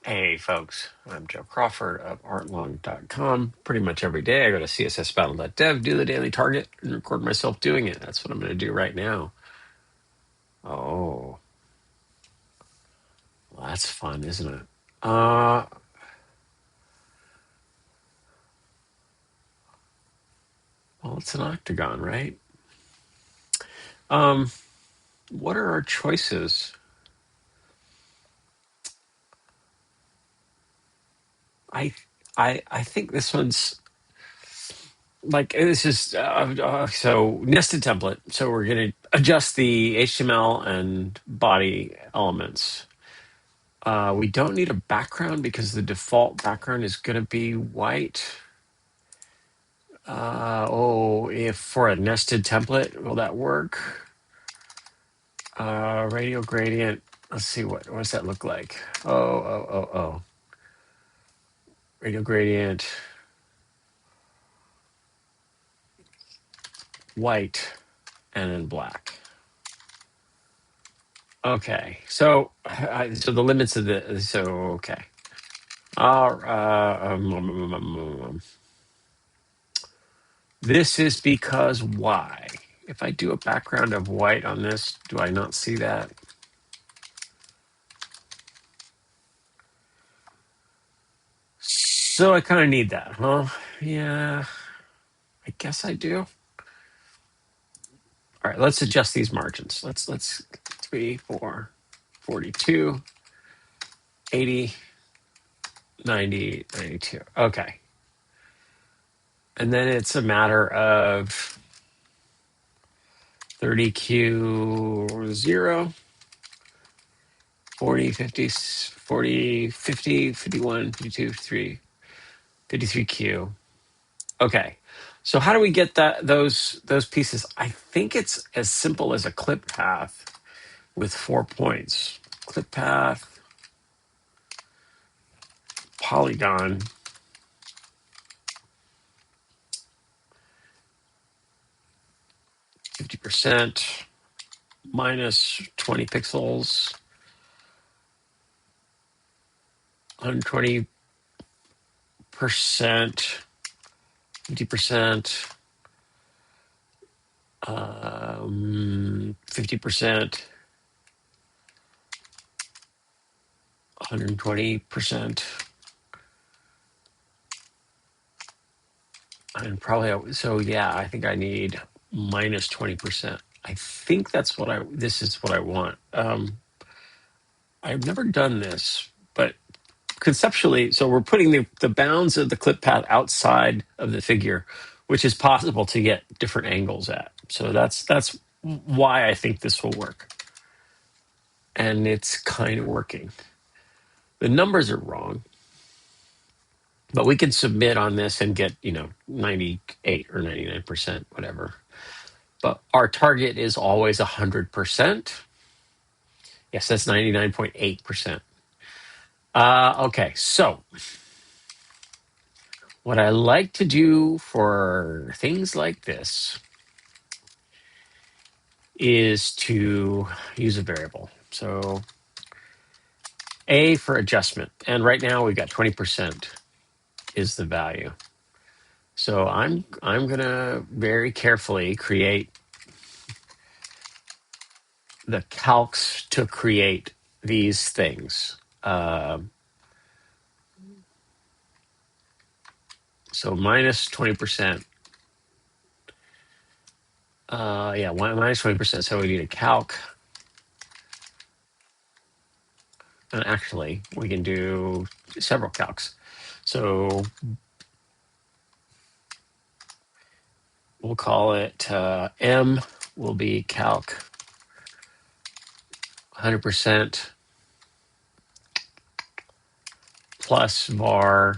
Hey folks, I'm Joe Crawford of artlong.com. Pretty much every day I go to CSSBattle.dev, do the daily target, and record myself doing it. That's what I'm going to do right now. Oh, well, that's fun, isn't it? Well, it's an octagon, right? What are our choices? I I think this one's like this is so nested template. So we're going to adjust the HTML and body elements. We don't need a background because the default background is going to be white. If for a nested template, will that work? Radial gradient. Let's see what does that look like? Oh. Radial gradient, white, and then black. Okay, so the limits of okay. This is because why? If I do a background of white on this, do I not see that? So I kind of need that, huh? Yeah, I guess I do. All right, let's adjust these margins. Let's 3, 4, 42, 80, 90, 92. Okay. And then it's a matter of 30Q0, 40, 50, 40, 50, 51, 52, 3, 53Q. Okay. So how do we get those pieces? I think it's as simple as a clip path with 4 points. Clip path, polygon, %, minus 20 pixels, 120%, 50%, 50%, 120%, and probably yeah. I think I need minus 20%. I think that's what this is what I want. I've never done this, but conceptually, so we're putting the bounds of the clip path outside of the figure, which is possible to get different angles at. So that's why I think this will work. And it's kind of working. The numbers are wrong, but we can submit on this and get, 98 or 99%, whatever. But our target is always 100%. Yes, that's 99.8%. Okay, so what I like to do for things like this is to use a variable. So A for adjustment. And right now we've got 20% is the value. So I'm going to very carefully create the calcs to create these things. So minus 20%. Minus 20%. So we need a calc. And actually, we can do several calcs. So we'll call it M will be calc 100% plus var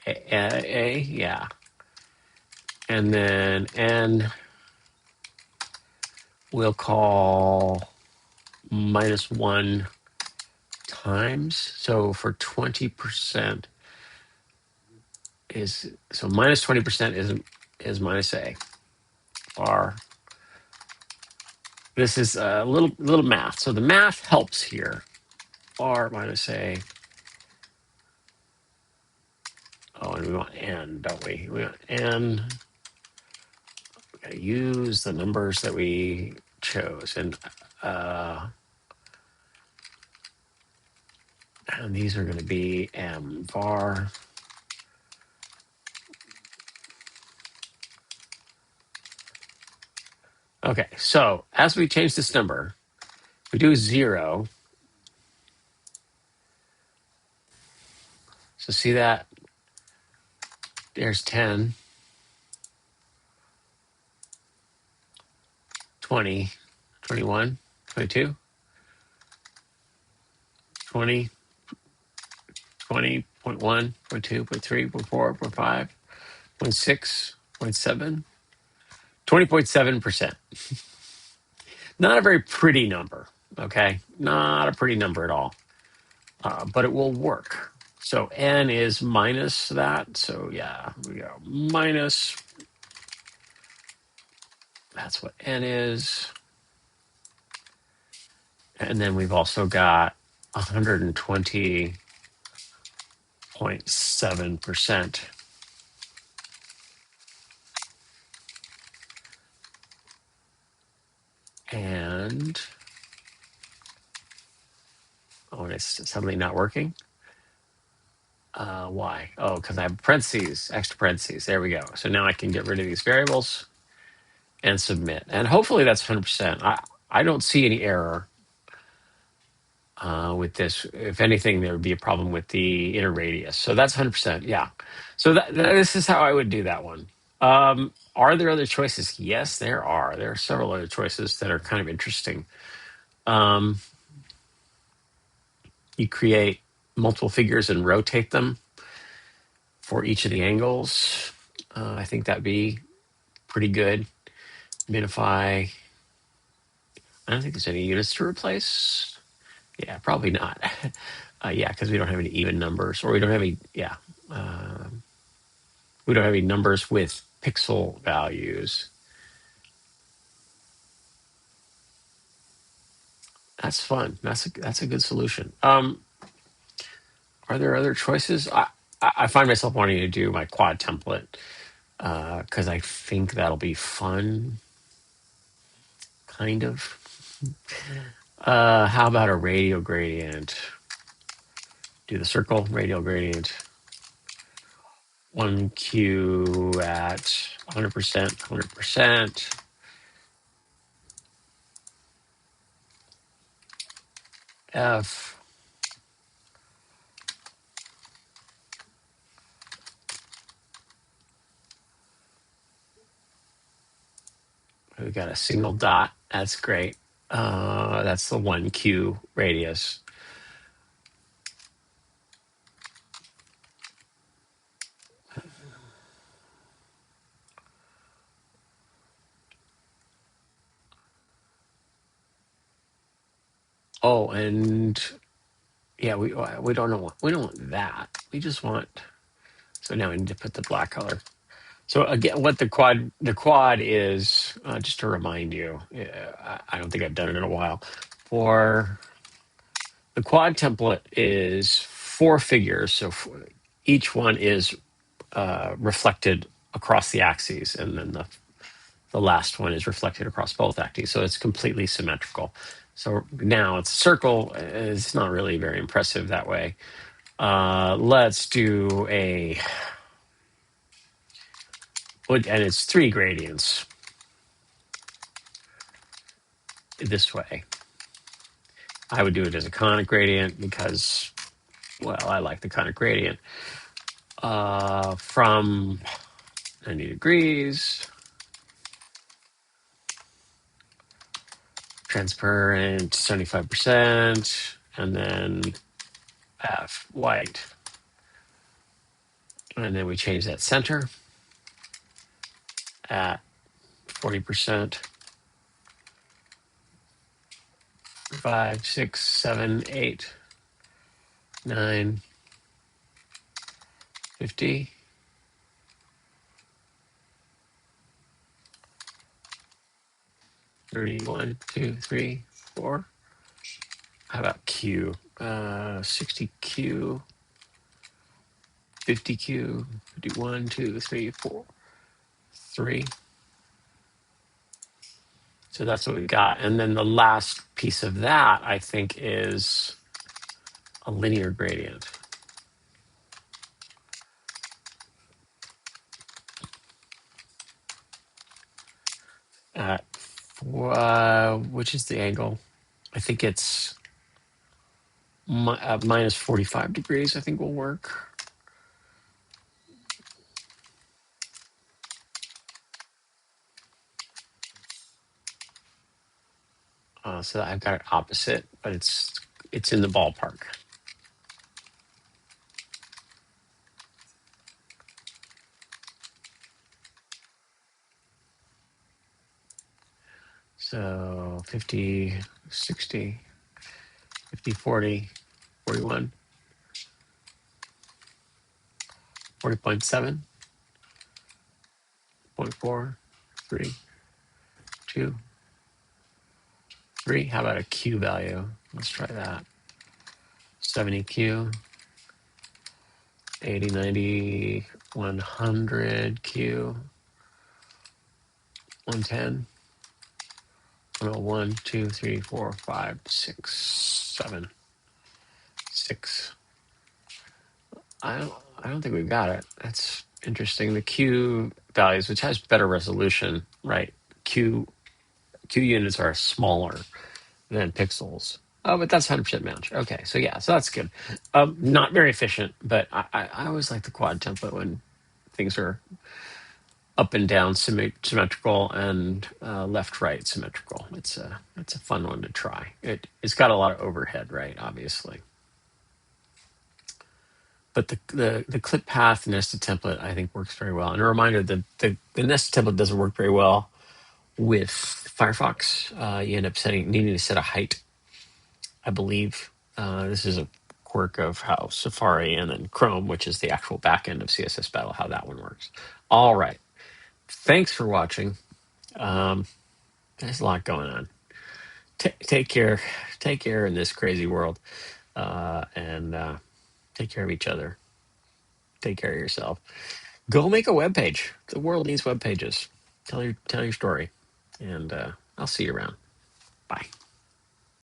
A, yeah. And then N we'll call minus 1 times. So for 20% minus 20% is minus A bar. This is a little math. So the math helps here. R minus A. Oh, and we want N, don't we? We want N. We gotta use the numbers that we chose. And these are going to be M var. Okay, so as we change this number, we do 0. So see that? There's 10, 20, 21, 22, 20, 20.1, 0.2, 0.3, 0.4, 0.5, 0.6, 0.7, 20.7%. Not a very pretty number, okay? Not a pretty number at all, but it will work. So N is minus that. So yeah, we go minus. That's what N is. And then we've also got 120.7%. And it's suddenly not working. Why? Oh, because I have parentheses, extra parentheses. There we go. So now I can get rid of these variables and submit. And hopefully that's 100%. I don't see any error with this. If anything, there would be a problem with the inner radius. So that's 100%. Yeah. So this is how I would do that one. Are there other choices? Yes, there are. There are several other choices that are kind of interesting. You create multiple figures and rotate them for each of the angles. I think that'd be pretty good. Minify. I don't think there's any units to replace. Yeah, probably not. Yeah, because we don't have any even numbers, or we don't have any. Yeah, we don't have any numbers with pixel values. That's fun. That's a good solution. Are there other choices? I find myself wanting to do my quad template because I think that'll be fun. Kind of. How about a radial gradient? Do the circle radial gradient. 1Q at 100%, 100%. F. We got a single dot. That's great. That's the 1Q radius. Oh, and yeah, we don't know. We don't want that. We just want. So now we need to put the black color. So again, what the quad is, just to remind you, I don't think I've done it in a while. For the quad template is 4 figures, so each one is reflected across the axes, and then the last one is reflected across both axes, so it's completely symmetrical. So now it's a circle. It's not really very impressive that way. Let's do and it's 3 gradients this way. I would do it as a conic gradient because, well, I like the conic gradient. From 90 degrees, transparent 75%, and then F white. And then we change that center at 40%. 5, 6, 7, 8, 9, 50. 31, 2, 3, 4. How about Q? 60Q, 50Q. Do 1, 2, 3, 4, 3. So that's what we got. And then the last piece of that, I think, is a linear gradient. At which is the angle? I think it's minus 45 degrees, I think will work. So I've got it opposite, but it's in the ballpark. So 50, 60, 50, 40, 41, 40.7, 0.4, 3, 2, 3. How about a Q value? Let's try that. 70Q, 80, 90, 100 Q, 110. 1, 2, 3, 4, 5, 6, 7, 6. I don't think we've got it. That's interesting. The Q values, which has better resolution, right? Q units are smaller than pixels. Oh, but that's 100% match. Okay, so yeah, so that's good. Not very efficient, but I always like the quad template when things are up and down symmetrical and left right symmetrical. It's a fun one to try. It's got a lot of overhead, right? Obviously, but the clip path nested template I think works very well. And a reminder that the nested template doesn't work very well with Firefox. You end up needing to set a height, I believe. This is a quirk of how Safari and then Chrome, which is the actual backend of CSS Battle, how that one works. All right. Thanks for watching. There's a lot going on. Take care. Take care in this crazy world. And take care of each other. Take care of yourself. Go make a web page. The world needs web pages. Tell your story. And I'll see you around. Bye.